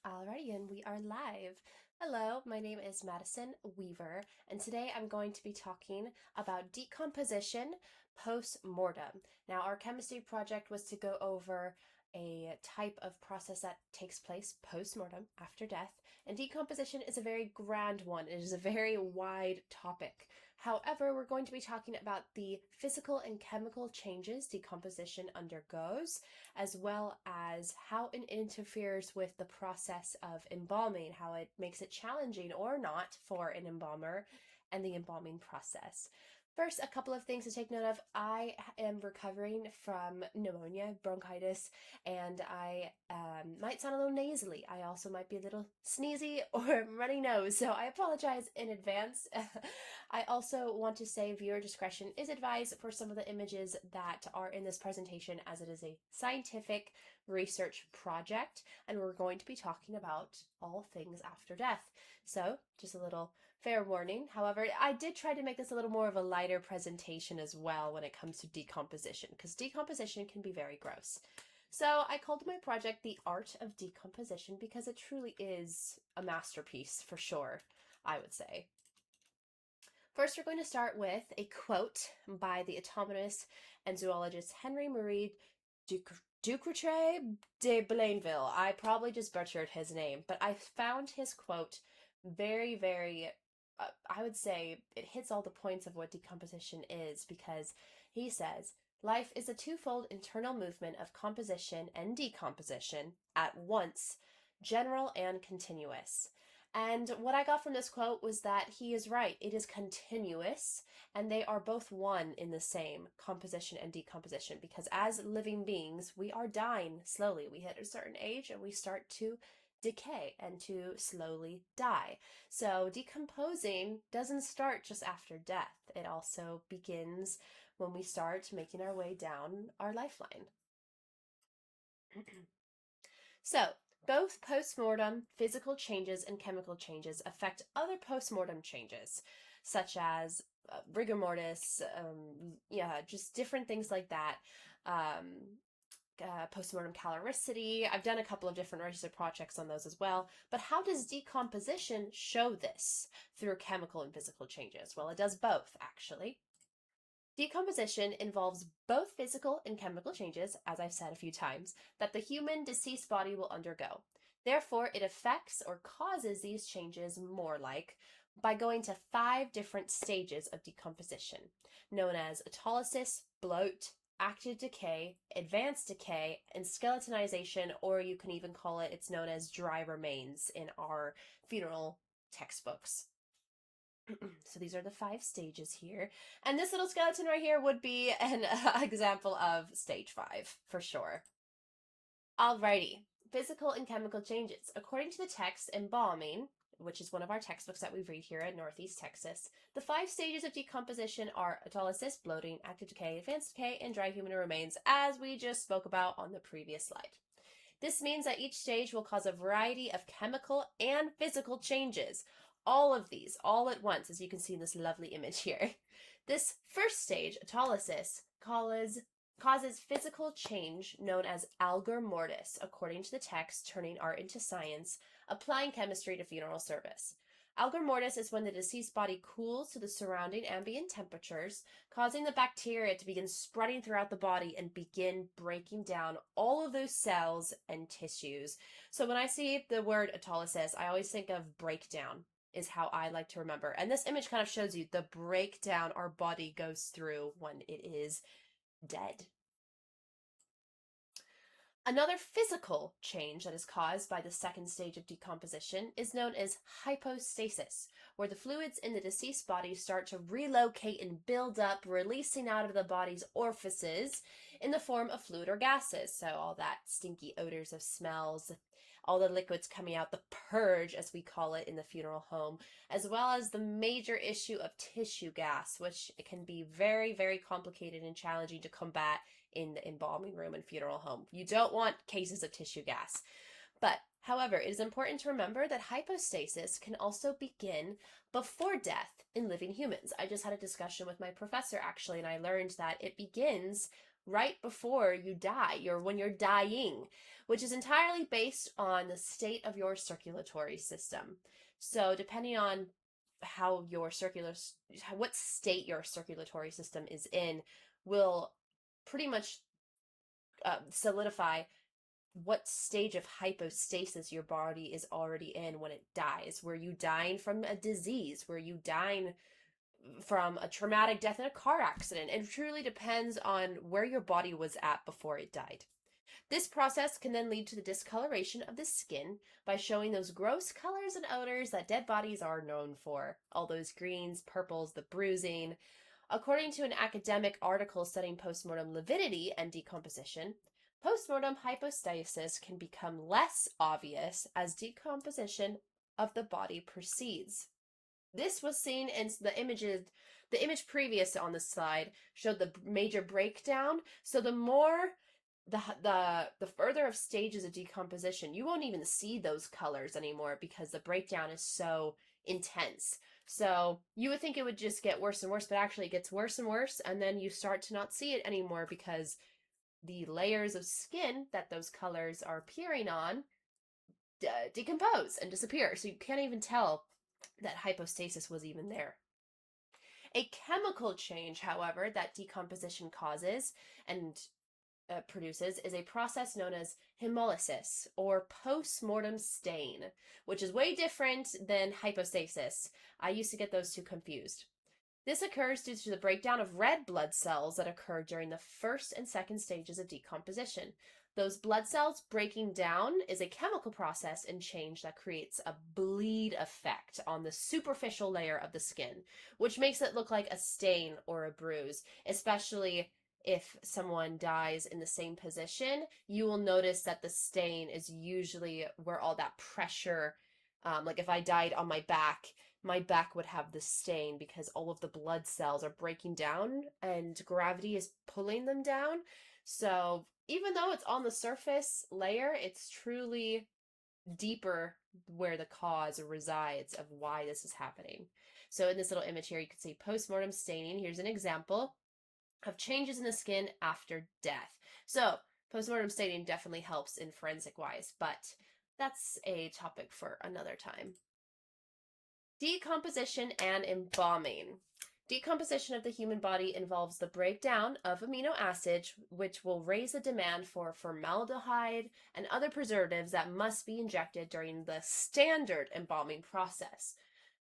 Alrighty, and we are live. Hello, my name is Madison Weaver, and today I'm going to be talking about decomposition post-mortem. Now, our chemistry project was to go over a type of process that takes place post-mortem, after death, and decomposition is a very grand one. It is a very wide topic. However, we're going to be talking about the physical and chemical changes decomposition undergoes, as well as how it interferes with the process of embalming, how it makes it challenging or not for an embalmer, and the embalming process. First, a couple of things to take note of. I am recovering from pneumonia, bronchitis, and I might sound a little nasally. I also might be a little sneezy or runny nose, so I apologize in advance. I also want to say viewer discretion is advised for some of the images that are in this presentation, as it is a scientific research project, and we're going to be talking about all things after death. So, just a little fair warning. However, I did try to make this a little more of a lighter presentation as well when it comes to decomposition, because decomposition can be very gross. So I called my project The Art of Decomposition because it truly is a masterpiece for sure, I would say. First, we're going to start with a quote by the entomologist and zoologist Henry Marie Ducrotray de Blainville. I probably just butchered his name, but I found his quote very, I would say it hits all the points of what decomposition is, because he says, life is a twofold internal movement of composition and decomposition at once, general and continuous. And what I got from this quote was that he is right. It is continuous, and they are both one in the same, composition and decomposition, because as living beings, we are dying slowly. We hit a certain age and we start to decay and to slowly die. So decomposing doesn't start just after death. It also begins when we start making our way down our lifeline. So, both post-mortem physical changes and chemical changes affect other post-mortem changes, such as rigor mortis, just different things like that. Postmortem caloricity. I've done a couple of different research projects on those as well. But how does decomposition show this through chemical and physical changes? Well, it does both, actually. Decomposition involves both physical and chemical changes, as I've said a few times, that the human deceased body will undergo. Therefore, it affects or causes these changes by going to 5 different stages of decomposition, known as autolysis, bloat, active decay, advanced decay, and skeletonization, or you can even call it, it's known as dry remains in our funeral textbooks. So these are the 5 stages here. And this little skeleton right here would be an example of stage 5, for sure. Alrighty, physical and chemical changes. According to the text Embalming, which is one of our textbooks that we read here at Northeast Texas, the 5 stages of decomposition are autolysis, bloating, active decay, advanced decay, and dry human remains, as we just spoke about on the previous slide. This means that each stage will cause a variety of chemical and physical changes. All of these, all at once, as you can see in this lovely image here. This first stage, autolysis, causes physical change known as algor mortis, according to the text Turning Art into Science, Applying Chemistry to Funeral Service. Algor mortis is when the deceased body cools to the surrounding ambient temperatures, causing the bacteria to begin spreading throughout the body and begin breaking down all of those cells and tissues. So when I see the word autolysis, I always think of breakdown, is how I like to remember. And this image kind of shows you the breakdown our body goes through when it is dead. Another physical change that is caused by the second stage of decomposition is known as hypostasis, where the fluids in the deceased body start to relocate and build up, releasing out of the body's orifices in the form of fluid or gases. So all that stinky odors of smells, all the liquids coming out, the purge, as we call it in the funeral home, as well as the major issue of tissue gas, which can be very complicated and challenging to combat in the embalming room and funeral home. You don't want cases of tissue gas. But, however, it is important to remember that hypostasis can also begin before death in living humans. I just had a discussion with my professor, actually, and I learned that it begins right before you die, or when you're dying, which is entirely based on the state of your circulatory system. So depending on what state your circulatory system is in will pretty much solidify what stage of hypostasis your body is already in when it dies. Were you dying from a disease? Were you dying from a traumatic death in a car accident? It truly depends on where your body was at before it died. This process can then lead to the discoloration of the skin by showing those gross colors and odors that dead bodies are known for. All those greens, purples, the bruising. According to an academic article studying postmortem lividity and decomposition, postmortem hypostasis can become less obvious as decomposition of the body proceeds. This was seen in the images. The image previous on the slide showed the major breakdown. So the more the further of stages of decomposition, you won't even see those colors anymore because the breakdown is so intense. So you would think it would just get worse and worse, but actually it gets worse and worse, and then you start to not see it anymore because the layers of skin that those colors are appearing on decompose and disappear. So you can't even tell that hypostasis was even there. A chemical change, however, that decomposition causes and produces is a process known as hemolysis or post-mortem stain, which is way different than hypostasis. I used to get those two confused. This occurs due to the breakdown of red blood cells that occur during the first and second stages of decomposition. Those blood cells breaking down is a chemical process and change that creates a bleed effect on the superficial layer of the skin, which makes it look like a stain or a bruise, especially if someone dies in the same position. You will notice that the stain is usually where all that pressure, like if I died on my back would have the stain because all of the blood cells are breaking down and gravity is pulling them down. So even though it's on the surface layer, it's truly deeper where the cause resides of why this is happening. So in this little image here, you can see postmortem staining. Here's an example of changes in the skin after death. So postmortem staining definitely helps in forensic wise, but that's a topic for another time. Decomposition and embalming. Decomposition of the human body involves the breakdown of amino acids, which will raise the demand for formaldehyde and other preservatives that must be injected during the standard embalming process.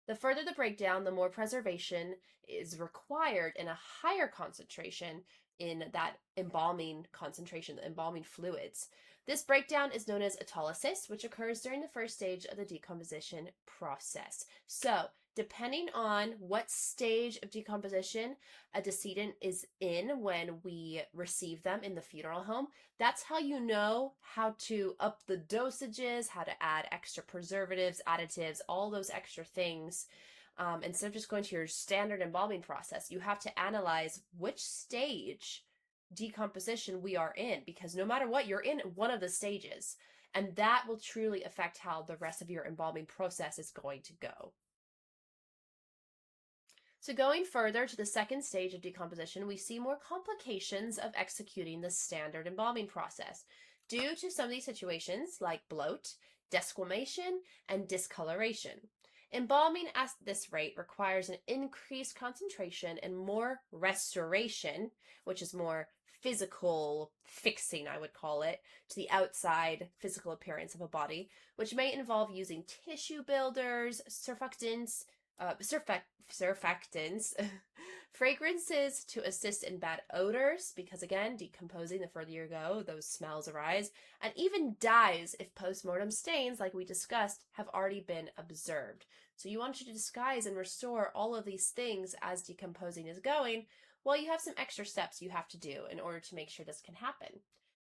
The further the breakdown, the more preservation is required in a higher concentration in that embalming concentration, the embalming fluids. This breakdown is known as autolysis, which occurs during the first stage of the decomposition process. So, depending on what stage of decomposition a decedent is in when we receive them in the funeral home, that's how you know how to up the dosages, how to add extra preservatives, additives, all those extra things. Instead of just going to your standard embalming process, you have to analyze which stage decomposition we are in, because no matter what, you're in one of the stages, and that will truly affect how the rest of your embalming process is going to go. So going further to the second stage of decomposition, we see more complications of executing the standard embalming process due to some of these situations like bloat, desquamation, and discoloration. Embalming at this rate requires an increased concentration and more restoration, which is more physical fixing, I would call it, to the outside physical appearance of a body, which may involve using tissue builders, surfactants, fragrances to assist in bad odors, because again, decomposing, the further you go, those smells arise, and even dyes if postmortem stains, like we discussed, have already been observed. So you want to disguise and restore all of these things as decomposing is going. Well, you have some extra steps you have to do in order to make sure this can happen.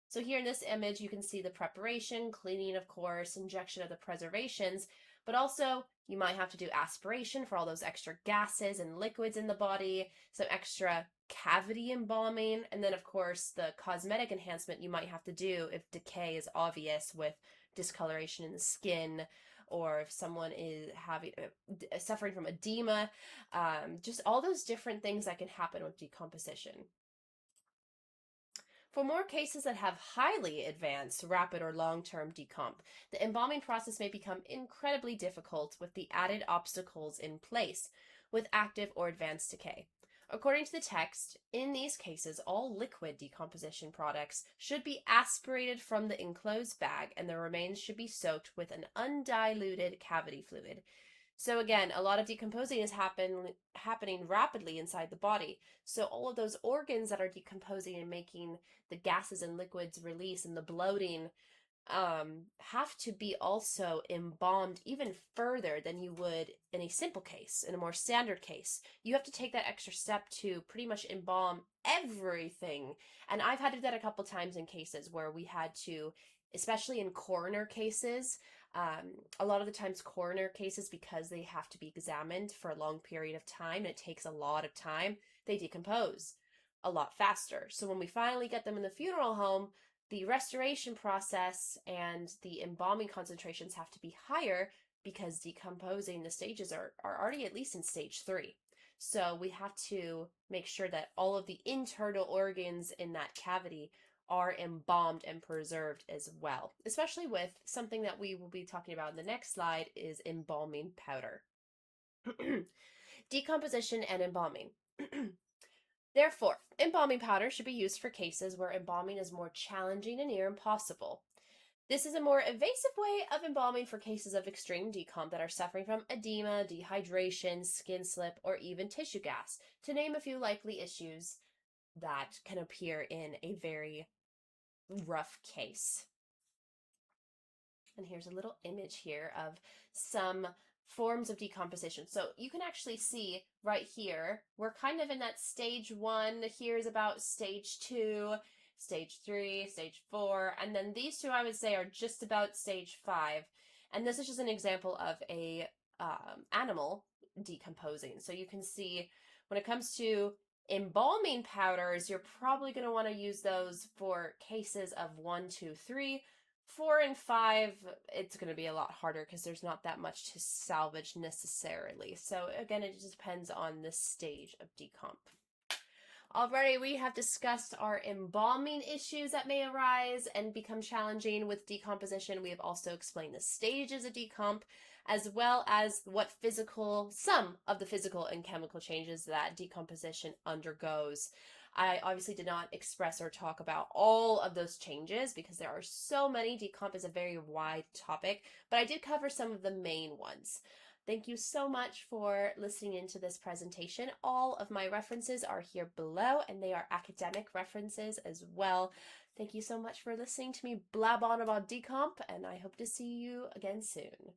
So here in this image, you can see the preparation, cleaning, of course, injection of the preservations, but also you might have to do aspiration for all those extra gases and liquids in the body, some extra cavity embalming, and then of course the cosmetic enhancement you might have to do if decay is obvious with discoloration in the skin, or if someone is suffering from edema, just all those different things that can happen with decomposition. For more cases that have highly advanced, rapid, or long-term decomp, the embalming process may become incredibly difficult with the added obstacles in place with active or advanced decay. According to the text, in these cases, all liquid decomposition products should be aspirated from the enclosed bag and the remains should be soaked with an undiluted cavity fluid. So again, a lot of decomposing is happening rapidly inside the body. So all of those organs that are decomposing and making the gases and liquids release and the bloating have to be also embalmed even further than you would in a simple case, in a more standard case. You have to take that extra step to pretty much embalm everything. And I've had to do that a couple times in cases where we had to, especially in coroner cases, a lot of the times coroner cases, because they have to be examined for a long period of time and it takes a lot of time, they decompose a lot faster. So when we finally get them in the funeral home, the restoration process and the embalming concentrations have to be higher because decomposing, the stages are already at least in stage 3. So we have to make sure that all of the internal organs in that cavity are embalmed and preserved as well, especially with something that we will be talking about in the next slide is embalming powder. Decomposition and embalming. Therefore, embalming powder should be used for cases where embalming is more challenging and near impossible. This is a more evasive way of embalming for cases of extreme decomp that are suffering from edema, dehydration, skin slip, or even tissue gas, to name a few likely issues that can appear in a very rough case. And here's a little image here of some forms of decomposition. So you can actually see right here, we're kind of in that stage 1. Here's about stage 2, stage 3, stage 4, and then these two I would say are just about stage 5. And this is just an example of a animal decomposing. So you can see when it comes to embalming powders, you're probably going to want to use those for cases of 1, 2, 3. 4 and 5, it's going to be a lot harder because there's not that much to salvage necessarily. So again, it just depends on the stage of decomp. Already we have discussed our embalming issues that may arise and become challenging with decomposition. We have also explained the stages of decomp, as well as some of the physical and chemical changes that decomposition undergoes. I obviously did not express or talk about all of those changes because there are so many. Decomp is a very wide topic, but I did cover some of the main ones. Thank you so much for listening into this presentation. All of my references are here below, and they are academic references as well. Thank you so much for listening to me blab on about decomp, and I hope to see you again soon.